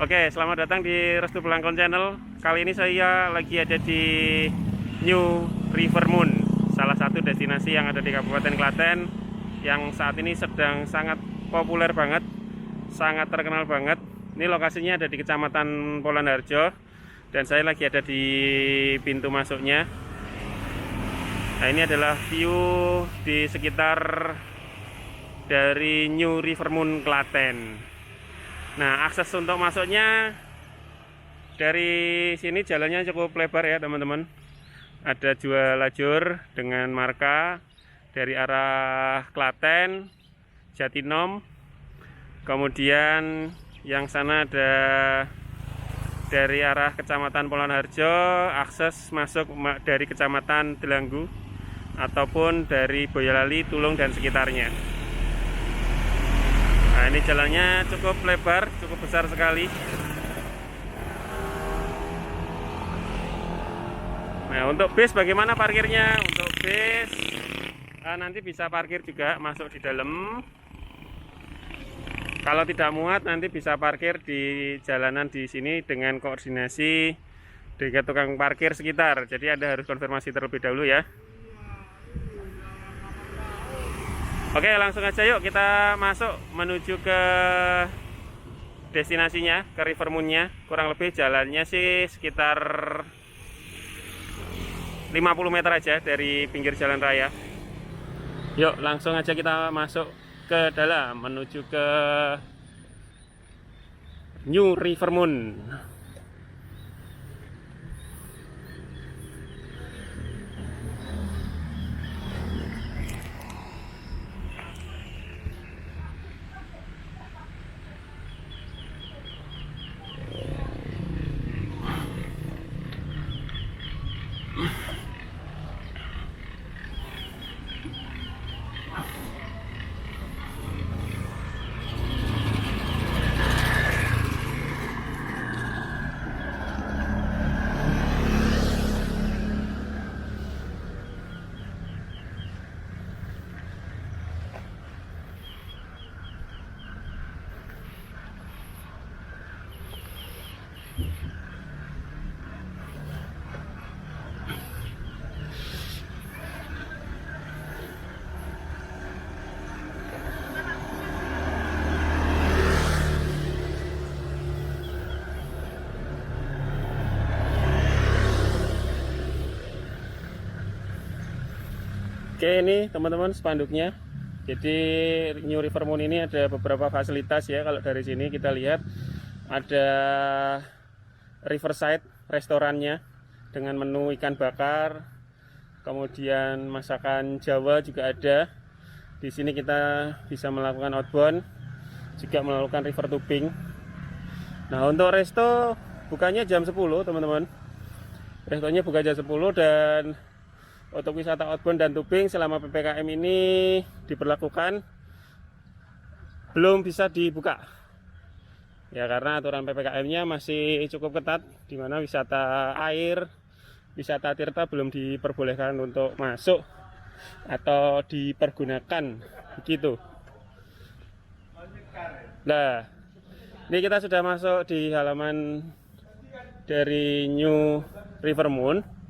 Oke, selamat datang di Restu Belangkon Channel. Kali ini saya lagi ada di New River Moon, salah satu destinasi yang ada di Kabupaten Klaten yang saat ini sedang sangat populer banget, sangat terkenal banget. Ini lokasinya ada di Kecamatan Polanharjo dan saya lagi ada di pintu masuknya. Nah, ini adalah view di sekitar dari New River Moon Klaten. Nah, akses untuk masuknya dari sini jalannya cukup lebar ya teman-teman. Ada dua lajur dengan marka dari arah Klaten, Jatinom. Kemudian yang sana ada dari arah Kecamatan Polanharjo, akses masuk dari Kecamatan Delanggu ataupun dari Boyolali, Tulung dan sekitarnya. Nah, ini jalannya cukup lebar, cukup besar sekali. Nah, untuk bis bagaimana parkirnya? Untuk bis nanti bisa parkir juga masuk di dalam. Kalau tidak muat nanti bisa parkir di jalanan di sini dengan koordinasi dengan tukang parkir sekitar. Jadi Anda harus konfirmasi terlebih dahulu ya. Oke, langsung aja yuk kita masuk menuju ke destinasinya, ke River Moon-nya. Kurang lebih jalannya sih sekitar 50 meter aja dari pinggir jalan raya. Yuk, langsung aja kita masuk ke dalam menuju ke New River Moon. Oke, ini teman-teman spanduknya. Jadi New River Moon ini ada beberapa fasilitas ya. Kalau dari sini kita lihat ada riverside restorannya dengan menu ikan bakar, kemudian masakan Jawa juga ada. Di sini kita bisa melakukan outbound, juga melakukan river tubing. Nah, untuk resto bukanya jam 10 teman-teman. Restonya buka jam 10 dan untuk wisata outbound dan tubing selama PPKM ini diberlakukan belum bisa dibuka. Ya, karena aturan PPKM-nya masih cukup ketat, di mana wisata air, wisata tirta belum diperbolehkan untuk masuk atau dipergunakan begitu. Nah, ini kita sudah masuk di halaman dari New River Moon.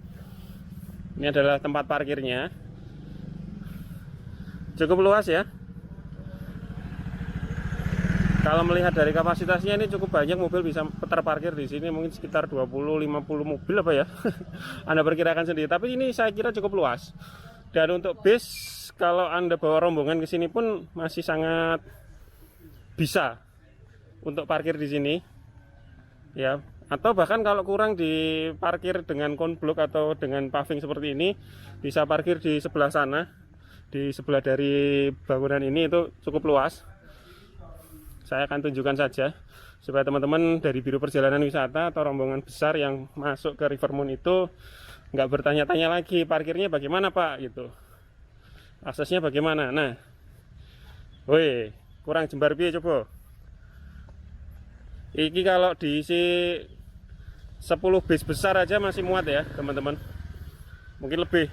Ini adalah tempat parkirnya. Cukup luas ya. Kalau melihat dari kapasitasnya ini cukup banyak mobil bisa terparkir di sini, mungkin sekitar 20-50 mobil apa ya. Anda perkirakan sendiri, tapi ini saya kira cukup luas. Dan untuk bis kalau Anda bawa rombongan ke sini pun masih sangat bisa untuk parkir di sini. Ya, atau bahkan kalau kurang diparkir dengan konblok atau dengan paving seperti ini, bisa parkir di sebelah sana, di sebelah dari bangunan ini itu cukup luas. Saya akan tunjukkan saja supaya teman-teman dari Biro Perjalanan Wisata atau rombongan besar yang masuk ke River Moon itu nggak bertanya-tanya lagi parkirnya bagaimana Pak gitu, aksesnya bagaimana. Nah, woi, kurang jembar piye coba. Iki kalau diisi 10 bis besar aja masih muat ya teman-teman, mungkin lebih.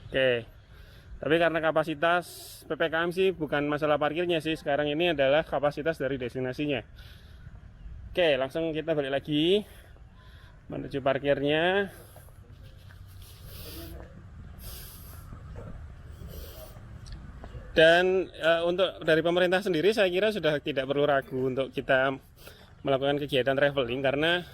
Oke, Tapi karena kapasitas PPKM sih bukan masalah parkirnya sih, sekarang ini adalah kapasitas dari destinasinya. Oke, langsung kita balik lagi menuju parkirnya. Dan untuk dari pemerintah sendiri saya kira sudah tidak perlu ragu untuk kita melakukan kegiatan traveling, karena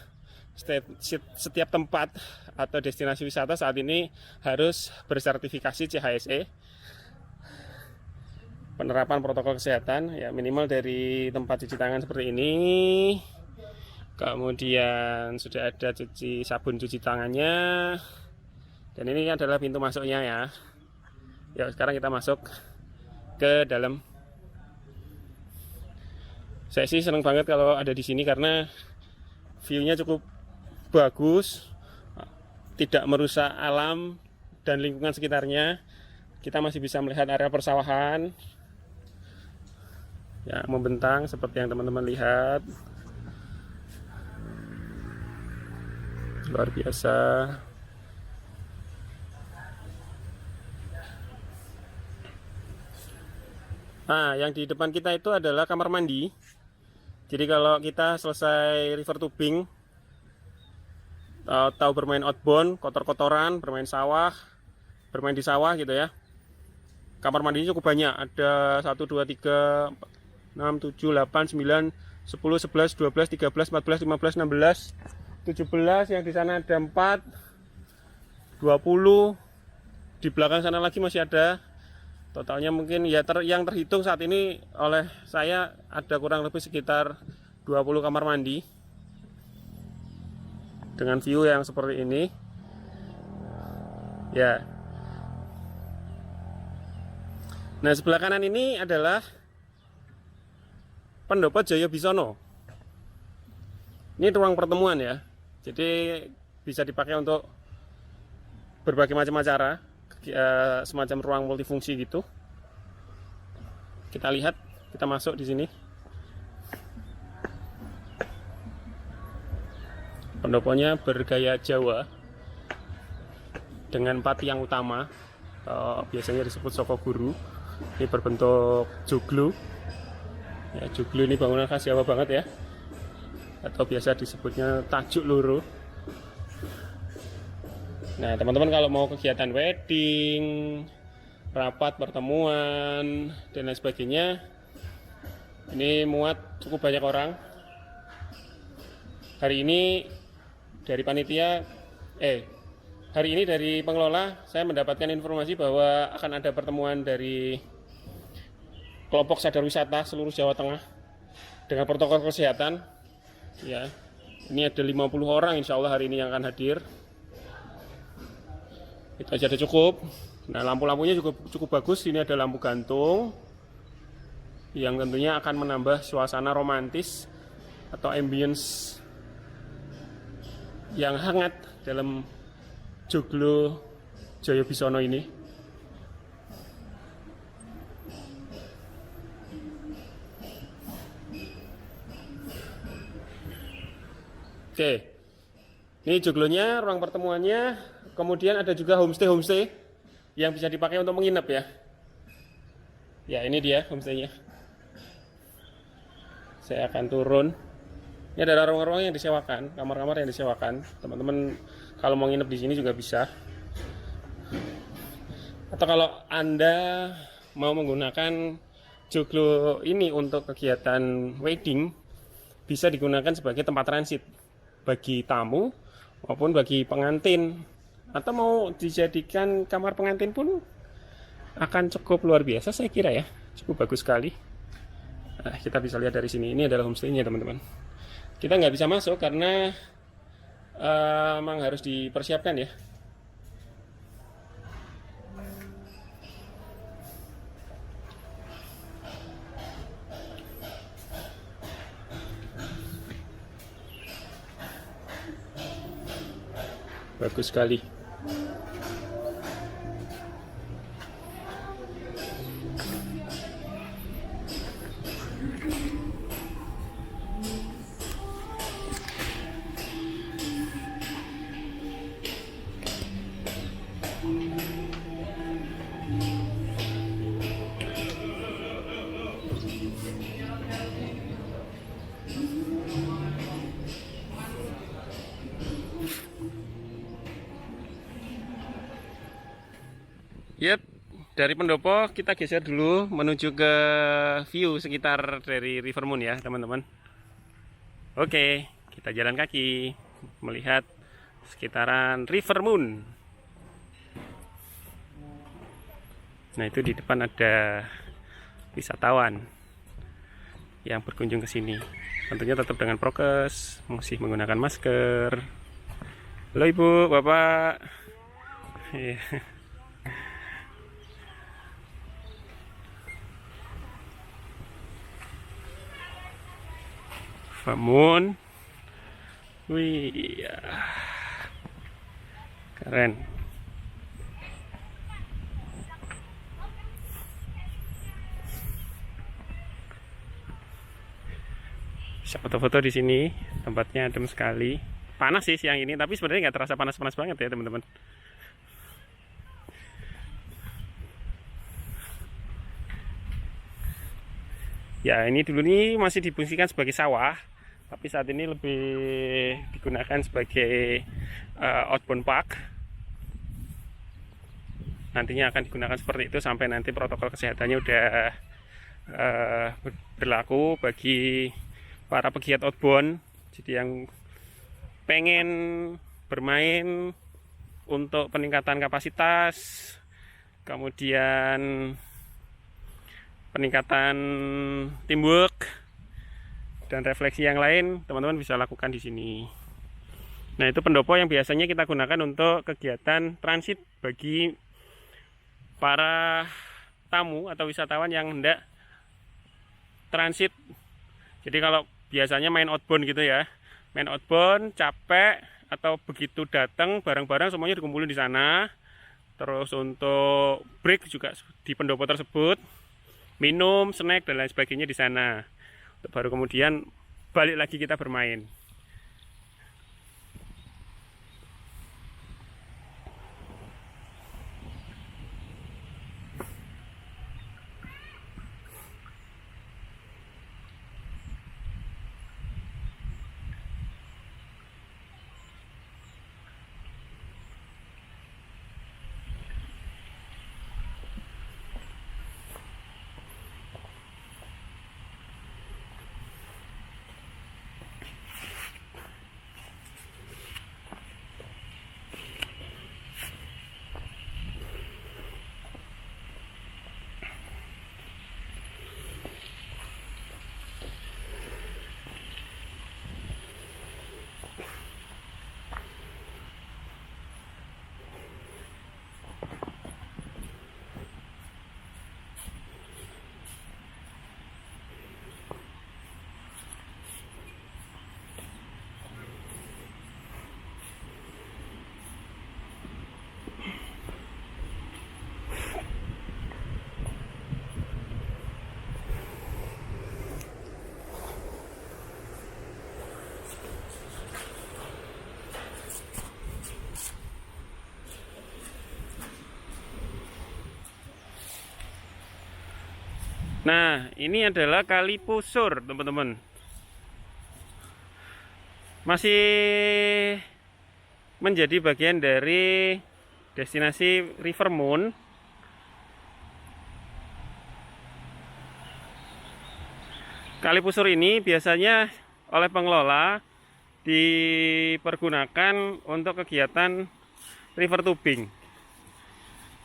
setiap tempat atau destinasi wisata saat ini harus bersertifikasi CHSE, penerapan protokol kesehatan ya, minimal dari tempat cuci tangan seperti ini, kemudian sudah ada sabun cuci tangannya, dan ini adalah pintu masuknya ya. Ya, sekarang kita masuk ke dalam. Saya sih senang banget kalau ada di sini karena view-nya cukup bagus, tidak merusak alam dan lingkungan sekitarnya. Kita masih bisa melihat area persawahan ya, membentang seperti yang teman-teman lihat. Luar biasa. Nah, yang di depan kita itu adalah kamar mandi. Jadi kalau kita selesai river tubing, tahu bermain outbound, kotor-kotoran, bermain di sawah gitu ya. Kamar mandinya cukup banyak, ada 1, 2, 3, 6, 7, 8, 9, 10, 11, 12, 13, 14, 15, 16, 17, yang di sana ada 4, 20, di belakang sana lagi masih ada. Totalnya mungkin ya yang terhitung saat ini oleh saya ada kurang lebih sekitar 20 kamar mandi dengan view yang seperti ini ya. Nah, sebelah kanan ini adalah Pendopo Jaya Bisono. Ini ruang pertemuan ya, jadi bisa dipakai untuk berbagai macam acara, semacam ruang multifungsi gitu. Kita lihat, kita masuk di sini. Pendoponya bergaya Jawa dengan 4 tiang utama, biasanya disebut Soko Guru. Ini berbentuk joglo. Ya, joglo ini bangunan khas Jawa banget ya, atau biasa disebutnya tajuk loro. Nah, teman-teman kalau mau kegiatan wedding, rapat, pertemuan, dan lain sebagainya, ini muat cukup banyak orang. Hari ini dari panitia, hari ini dari pengelola, saya mendapatkan informasi bahwa akan ada pertemuan dari kelompok sadar wisata seluruh Jawa Tengah dengan protokol kesehatan. Ya, ini ada 50 orang insya Allah hari ini yang akan hadir. Itu aja udah cukup. Nah, lampu-lampunya juga cukup bagus. Ini ada lampu gantung yang tentunya akan menambah suasana romantis atau ambience yang hangat dalam joglo Jaya Bisono ini. Oke, ini joglonya, ruang pertemuannya. Kemudian ada juga homestay yang bisa dipakai untuk menginap ya. Ya, ini dia homestaynya. Saya akan turun. Ini ada ruang-ruang yang disewakan, kamar-kamar yang disewakan. Teman-teman kalau mau nginep di sini juga bisa. Atau kalau Anda mau menggunakan joglo ini untuk kegiatan wedding, bisa digunakan sebagai tempat transit bagi tamu maupun bagi pengantin, atau mau dijadikan kamar pengantin pun akan cukup luar biasa saya kira ya, cukup bagus sekali. Nah, kita bisa lihat dari sini, ini adalah homestay-nya teman-teman. Kita nggak bisa masuk karena memang harus dipersiapkan ya. Bagus sekali. dari pendopo kita geser dulu menuju ke view sekitar dari River Moon ya teman-teman. Oke, kita jalan kaki melihat sekitaran River Moon. Nah, itu di depan ada wisatawan yang berkunjung ke sini. Tentunya tetap dengan prokes, masih menggunakan masker. Halo Ibu, Bapak. Iya. Moon. Wih, iya. Keren. Bisa foto-foto di sini, tempatnya adem sekali. Panas sih siang ini, tapi sebenarnya nggak terasa panas-panas banget ya teman-teman. Ya, ini dulu ini masih difungsikan sebagai sawah, tapi saat ini lebih digunakan sebagai outbound park. Nantinya akan digunakan seperti itu sampai nanti protokol kesehatannya udah berlaku bagi para pegiat outbound. Jadi yang pengen bermain untuk peningkatan kapasitas, kemudian peningkatan teamwork dan refleksi yang lain, teman-teman bisa lakukan di sini. Nah, itu pendopo yang biasanya kita gunakan untuk kegiatan transit bagi para tamu atau wisatawan yang hendak transit. Jadi kalau biasanya main outbound gitu ya, main outbound capek atau begitu datang barang-barang semuanya dikumpulin di sana. Terus untuk break juga di pendopo tersebut, minum, snack dan lain sebagainya di sana. Baru kemudian balik lagi kita bermain. Nah, ini adalah Kali Pusur, teman-teman. Masih menjadi bagian dari destinasi River Moon. Kali Pusur ini biasanya oleh pengelola dipergunakan untuk kegiatan river tubing.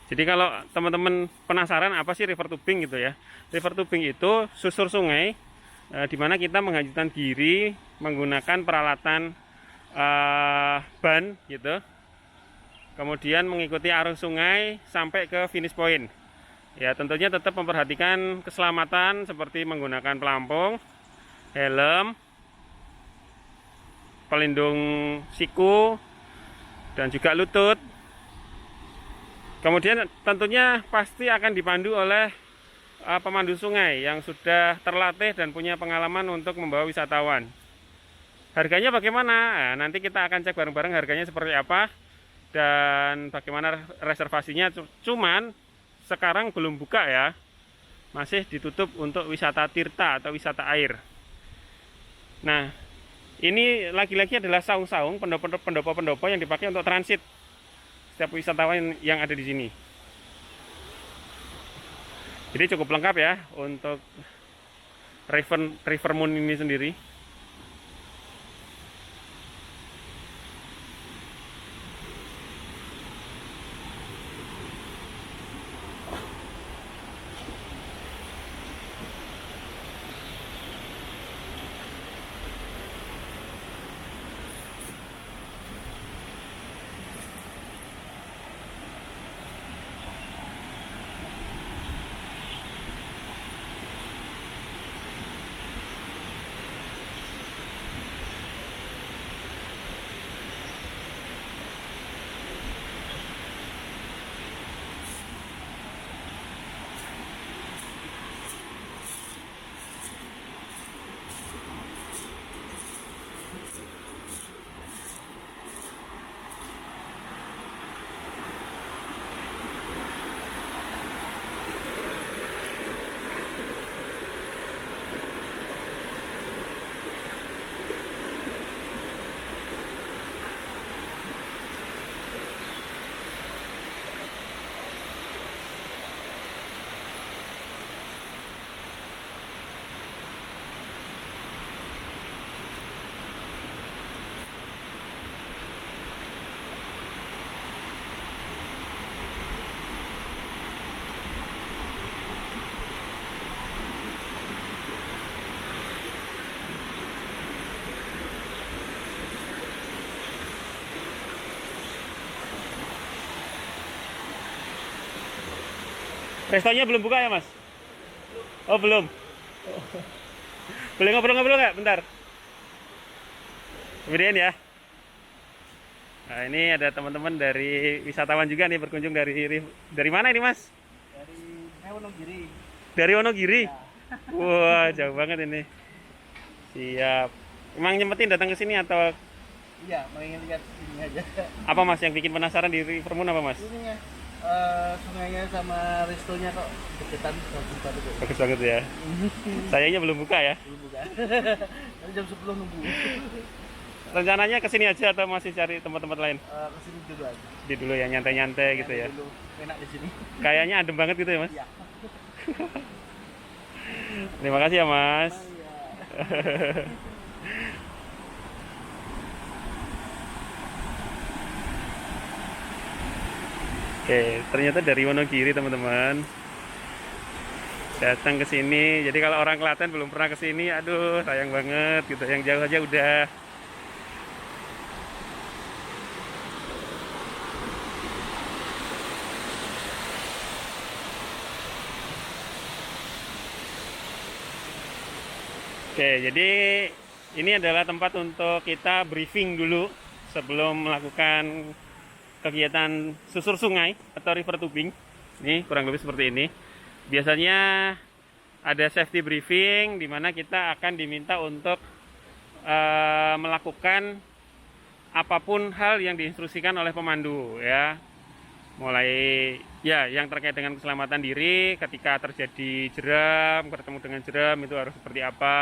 Jadi kalau teman-teman penasaran apa sih river tubing gitu ya. River tubing itu susur sungai di mana kita menghanyutkan diri menggunakan peralatan ban gitu. Kemudian mengikuti arus sungai sampai ke finish point. Ya, tentunya tetap memperhatikan keselamatan seperti menggunakan pelampung, helm, pelindung siku dan juga lutut. Kemudian tentunya pasti akan dipandu oleh pemandu sungai yang sudah terlatih dan punya pengalaman untuk membawa wisatawan. Harganya bagaimana? Nah, nanti kita akan cek bareng-bareng harganya seperti apa dan bagaimana reservasinya. Cuman sekarang belum buka ya, masih ditutup untuk wisata tirta atau wisata air. Nah, ini lagi-lagi adalah saung-saung pendopo-pendopo yang dipakai untuk transit setiap wisatawan yang ada di sini. Jadi cukup lengkap ya untuk River Moon ini sendiri. Restonya belum buka ya, Mas? Oh, belum. Boleh ngobrol-ngobrol nggak? Bentar. Kemudian ya. Nah, ini ada teman-teman dari wisatawan juga nih berkunjung dari mana ini, Mas? Dari Wonogiri. Dari Wonogiri. Ya. Wah, jauh banget ini. Siap. Emang nyempetin datang ke sini atau Iya, mau ingin lihat ini aja. apa, Mas, yang bikin penasaran di River Moon apa, Mas? Ininya, sungainya sama restonya kok deketan sama itu. Bagus banget ya. Sayangnya belum buka ya. Belum buka. Tadi jam 10 nunggu. Rencananya ke sini aja atau masih cari tempat-tempat lain? Kesini dulu aja. Di dulu ya, nyantai-nyantai gitu ya. Dulu. Enak di sini. Kayaknya adem banget gitu ya, Mas. Iya. Terima kasih ya, Mas. Iya. Oke, ternyata dari Wonogiri, teman-teman. Datang ke sini. Jadi kalau orang Klaten belum pernah ke sini, aduh, sayang banget gitu. Yang jauh aja udah. Oke, jadi ini adalah tempat untuk kita briefing dulu sebelum melakukan kegiatan susur sungai atau river tubing. Ini kurang lebih seperti ini. Biasanya ada safety briefing di mana kita akan diminta untuk melakukan apapun hal yang diinstruksikan oleh pemandu ya. Mulai ya yang terkait dengan keselamatan diri ketika terjadi jeram, ketemu dengan jeram itu harus seperti apa.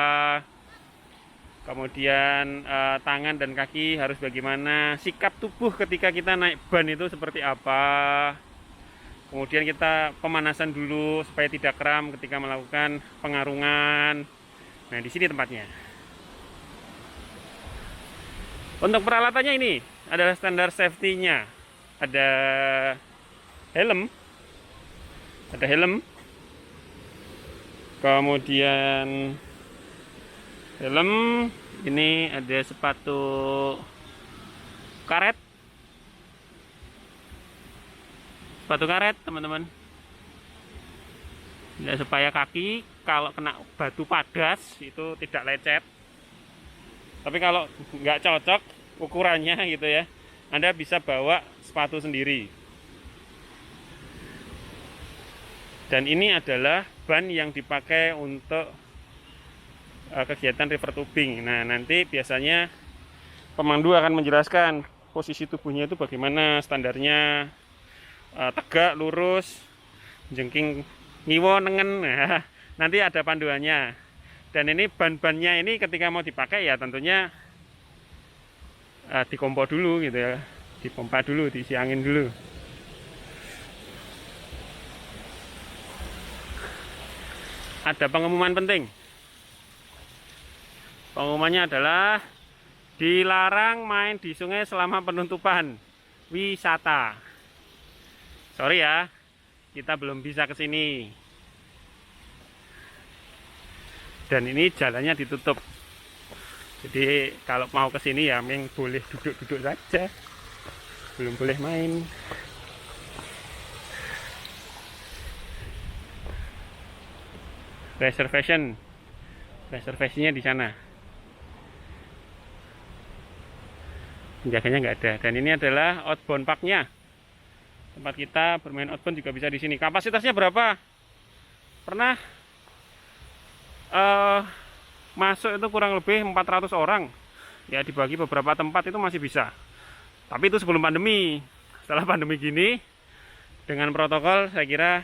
Kemudian tangan dan kaki harus bagaimana, sikap tubuh ketika kita naik ban itu seperti apa. Kemudian kita pemanasan dulu supaya tidak kram ketika melakukan pengarungan. Nah, di sini tempatnya. Untuk peralatannya ini adalah standar safety-nya. Ada helm. Kemudian helm, ini ada sepatu karet. Teman-teman. Ya, supaya kaki kalau kena batu padas itu tidak lecet. Tapi kalau nggak cocok ukurannya gitu ya, Anda bisa bawa sepatu sendiri. Dan ini adalah ban yang dipakai untuk kegiatan river tubing. Nah, nanti biasanya pemandu akan menjelaskan posisi tubuhnya itu bagaimana, standarnya tegak, lurus, jengking, ngiwo, nengen. Nah, nanti ada panduannya. Dan ini ban-bannya ini ketika mau dipakai ya tentunya dikompo dulu gitu ya, dipompa dulu, diisi angin dulu. ada pengumuman penting. Pengumumannya adalah dilarang main di sungai selama penutupan wisata. Sorry ya, kita belum bisa ke sini. Dan ini jalannya ditutup. Jadi kalau mau ke sini ya memang boleh duduk-duduk saja. Belum boleh main. Reservasinya di sana. Penjaganya nggak ada. Dan ini adalah outbound parknya. Tempat kita bermain outbound juga bisa di sini. Kapasitasnya berapa? Pernah masuk itu kurang lebih 400 orang. Ya dibagi beberapa tempat itu masih bisa. Tapi itu sebelum pandemi. Setelah pandemi gini, dengan protokol saya kira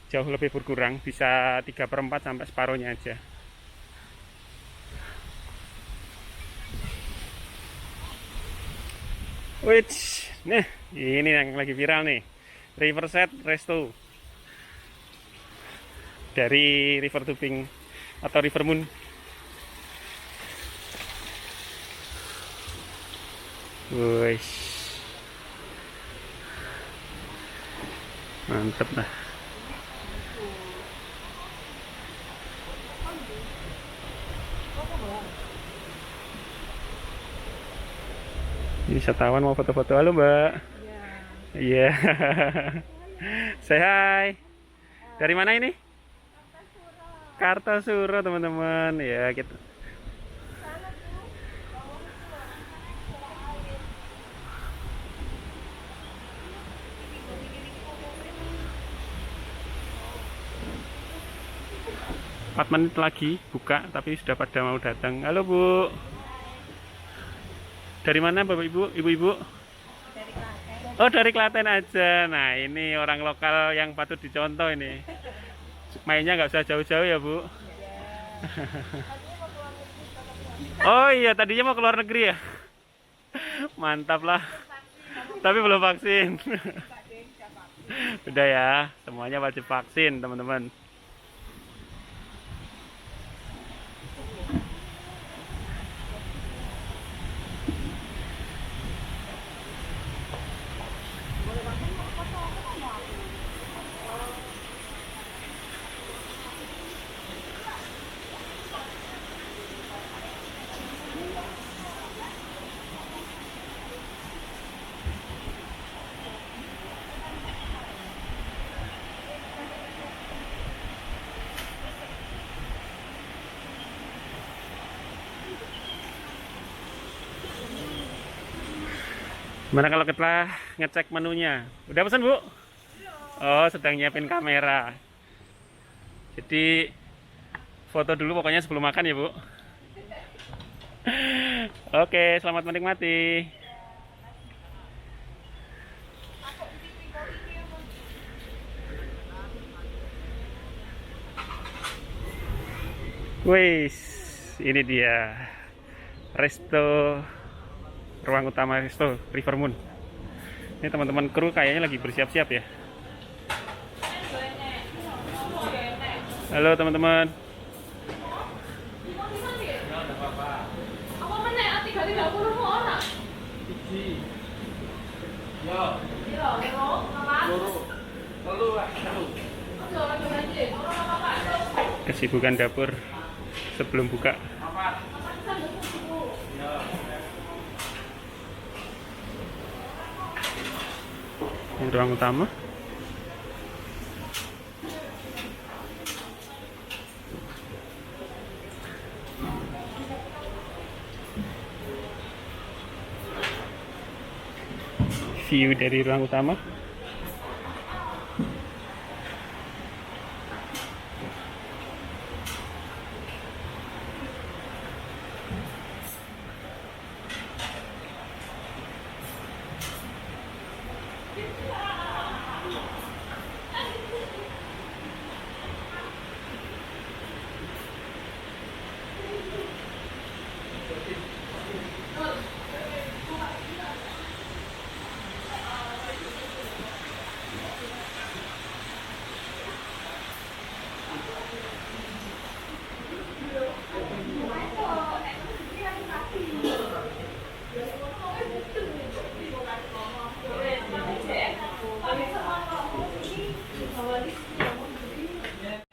jauh lebih berkurang, bisa 3/4 sampai separuhnya aja. Wih, nah ini yang lagi viral nih, Riverside Resto dari River Tubing atau River Moon. Wih, mantep lah. Ini wisatawan mau foto-foto. Halo Mbak. Iya. Say hi. Dari mana ini? Kartosuro teman-teman. Ya gitu. Empat menit lagi buka, tapi sudah pada mau datang. Halo Bu. Dari mana Bapak Ibu? Ibu-ibu? Dari Klaten. Oh dari Klaten aja. Nah ini orang lokal yang patut dicontoh ini. Mainnya nggak usah jauh-jauh ya Bu. Oh iya tadinya mau ke luar negeri ya. Mantap lah. Tapi belum vaksin. Udah ya, semuanya wajib vaksin teman-teman. Gimana kalau kita ngecek menunya? Udah pesan Bu? Oh sedang nyiapin kamera. Jadi foto dulu pokoknya sebelum makan ya Bu. Oke selamat menikmati. Wih, ini dia resto, ruang utama resto River Moon. Ini teman-teman kru kayaknya lagi bersiap-siap ya. Halo teman-teman. Kesibukan dapur sebelum buka. Ini ruang utama. View dari ruang utama.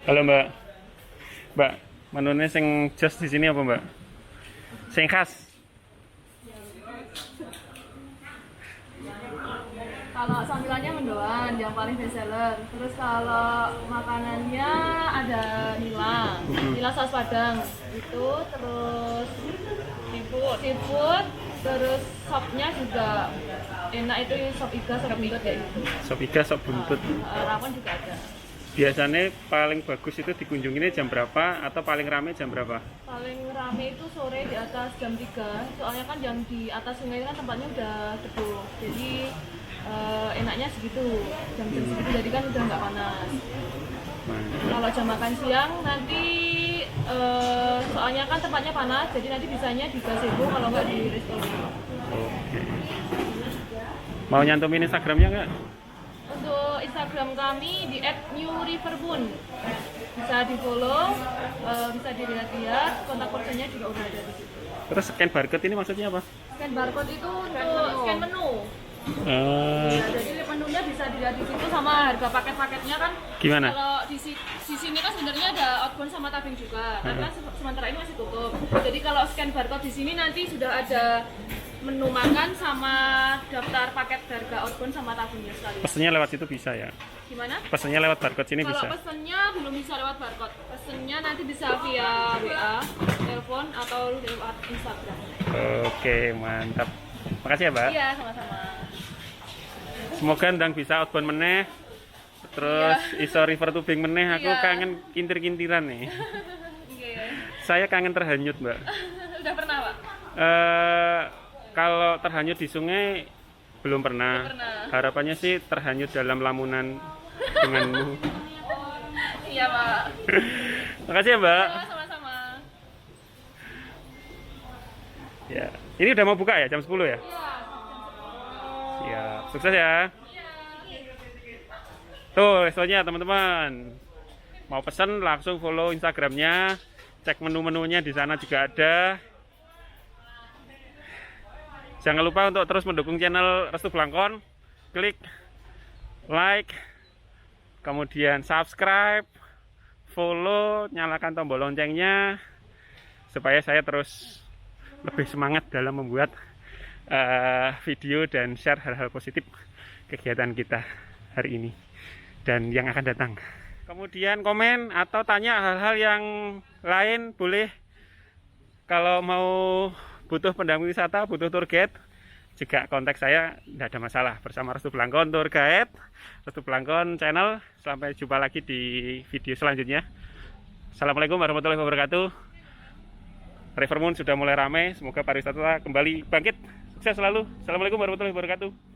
Kalau Mbak, menunya sing jos di sini apa Mbak? Sing khas. Kalau sambilannya mendoan yang paling best seller. Terus kalau makanannya ada nila, nila saus padang itu, terus seafood, terus sopnya juga enak itu sop iga, sop buntut kayak gitu. Sop iga, sop buntut. Rawon juga ada. Biasanya paling bagus itu dikunjunginnya jam berapa atau paling rame jam berapa? Paling rame itu sore di atas jam 3, soalnya kan yang di atas sungai kan tempatnya udah teduh, jadi enaknya segitu, jam-jam segitu, jadi kan udah nggak panas. Kalau jam makan siang nanti soalnya kan tempatnya panas, jadi nanti bisanya di gazebo kalau nggak di restoran. Oke. Mau nyantumin Instagramnya nggak? Untuk Instagram kami di @newrivermoon, bisa di follow, bisa dilihat-lihat, kontak personnya juga udah ada di situ. Terus scan barcode ini maksudnya apa? Scan barcode itu untuk scan menu. Ya, jadi menunya bisa dilihat di situ sama harga paket-paketnya kan. Gimana? Kalau di sini kan sebenarnya ada outbound sama tabung juga, karena sementara ini masih tutup. Jadi kalau scan barcode di sini nanti sudah ada menu makan sama daftar paket harga outbound sama tabungnya sekali. Pesennya lewat situ bisa ya? Gimana? Pesennya lewat barcode sini bisa? Kalau pesennya belum bisa lewat barcode. Pesennya nanti bisa via WA, telepon atau lewat Instagram. Oke, mantap. Makasih ya, Mbak. Iya, sama-sama. Semoga ndang bisa outbound meneh. Terus iso river tubing meneh. Aku Iya. kangen kintir-kintiran nih. Oke. Saya kangen terhanyut, Mbak. Udah pernah, Pak? Kalau terhanyut di sungai belum pernah. Belum pernah. Harapannya sih terhanyut dalam lamunan denganmu. Iya, Pak. Makasih ya, Mbak. Sama-sama. Ya. Ini udah mau buka ya jam 10 ya? Iya. Siap. Sukses ya. Tuh, restonya teman-teman. Mau pesan langsung follow Instagramnya. Cek menu-menunya di sana juga ada. Jangan lupa untuk terus mendukung channel Restu Blangkon. Klik like, kemudian subscribe, follow, nyalakan tombol loncengnya supaya saya terus lebih semangat dalam membuat video dan share hal-hal positif kegiatan kita hari ini dan yang akan datang. Kemudian komen atau tanya hal-hal yang lain boleh. Kalau mau butuh pendamping wisata, butuh tour guide, juga kontak saya, tidak ada masalah. Bersama Restu Blangkon Tour Guide, Restu Blangkon Channel. Sampai jumpa lagi di video selanjutnya. Assalamualaikum warahmatullahi wabarakatuh. Rivermoon sudah mulai ramai, semoga pariwisata kembali bangkit. Sukses selalu. Assalamualaikum warahmatullahi wabarakatuh.